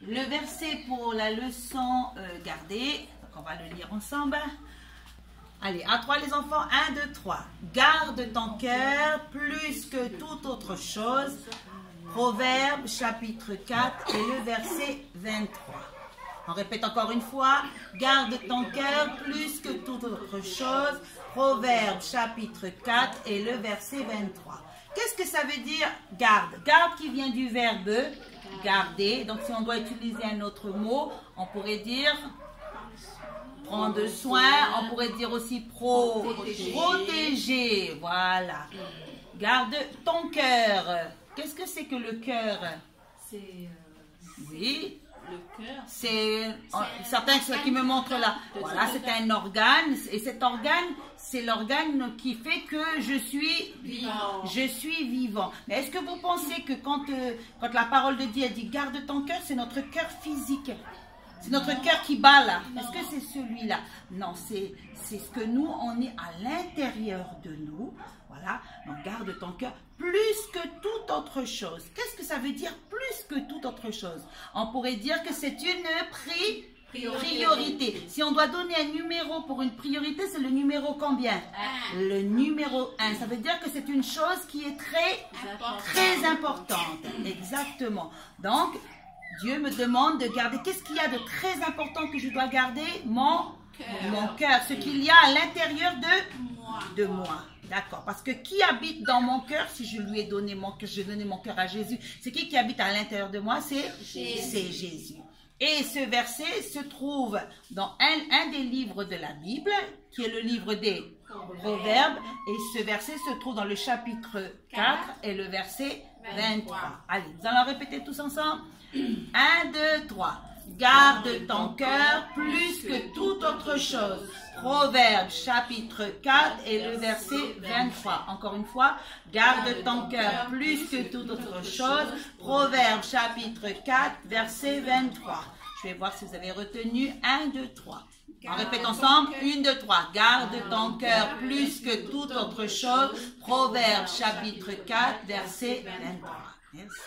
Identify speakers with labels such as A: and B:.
A: Le verset pour la leçon gardée, donc on va le lire ensemble. Allez, à 3 les enfants, 1, 2, 3. Garde ton cœur plus que toute autre chose. Proverbe chapitre 4 et le verset 23. On répète encore une fois. Garde ton cœur plus que toute autre chose. Proverbe chapitre 4 et le verset 23. Qu'est-ce que ça veut dire garde? Garde qui vient du verbe garder. Donc si on doit utiliser un autre mot, on pourrait dire prendre soin. On pourrait dire aussi protéger. Voilà. Garde ton cœur. Qu'est-ce que c'est que le cœur? Oui.
B: Le cœur.
A: C'est certains qui me montrent là. Voilà, c'est un organe. Et cet organe, c'est l'organe qui fait que je suis vivant. Mais est-ce que vous pensez que quand la parole de Dieu dit garde ton cœur, c'est notre cœur physique? C'est notre cœur qui bat là. Est-ce que c'est celui-là? Non, c'est ce que nous, on est à l'intérieur de nous. Voilà, donc garde ton cœur plus que toute autre chose. Qu'est-ce que ça veut dire plus que toute autre chose? On pourrait dire que c'est une priorité. Si on doit donner un numéro pour une priorité, c'est le numéro combien? Le numéro 1. Ça veut dire que c'est une chose qui est très importante. Exactement. Donc, Dieu me demande de garder. Qu'est-ce qu'il y a de très important que je dois garder? Mon cœur. Ce qu'il y a à l'intérieur de moi. D'accord. Parce que qui habite dans mon cœur, si je lui ai donné mon cœur, j'ai donné mon cœur à Jésus, c'est qui habite à l'intérieur de moi? C'est Jésus. Et ce verset se trouve dans un des livres de la Bible, qui est le livre des Proverbes. Et ce verset se trouve dans le chapitre 4 et le verset 23. Allez, nous allons répéter tous ensemble. 1, 2, 3. Garde ton cœur plus que toute autre chose. Proverbe chapitre 4 et le verset 23. Encore une fois, garde ton cœur plus que toute autre chose. Proverbe chapitre 4, verset 23. Je vais voir si vous avez retenu 1, 2, 3. On répète ensemble. 1, 2, 3. Garde ton cœur plus que toute autre chose. Proverbe chapitre 4, verset 23. Merci.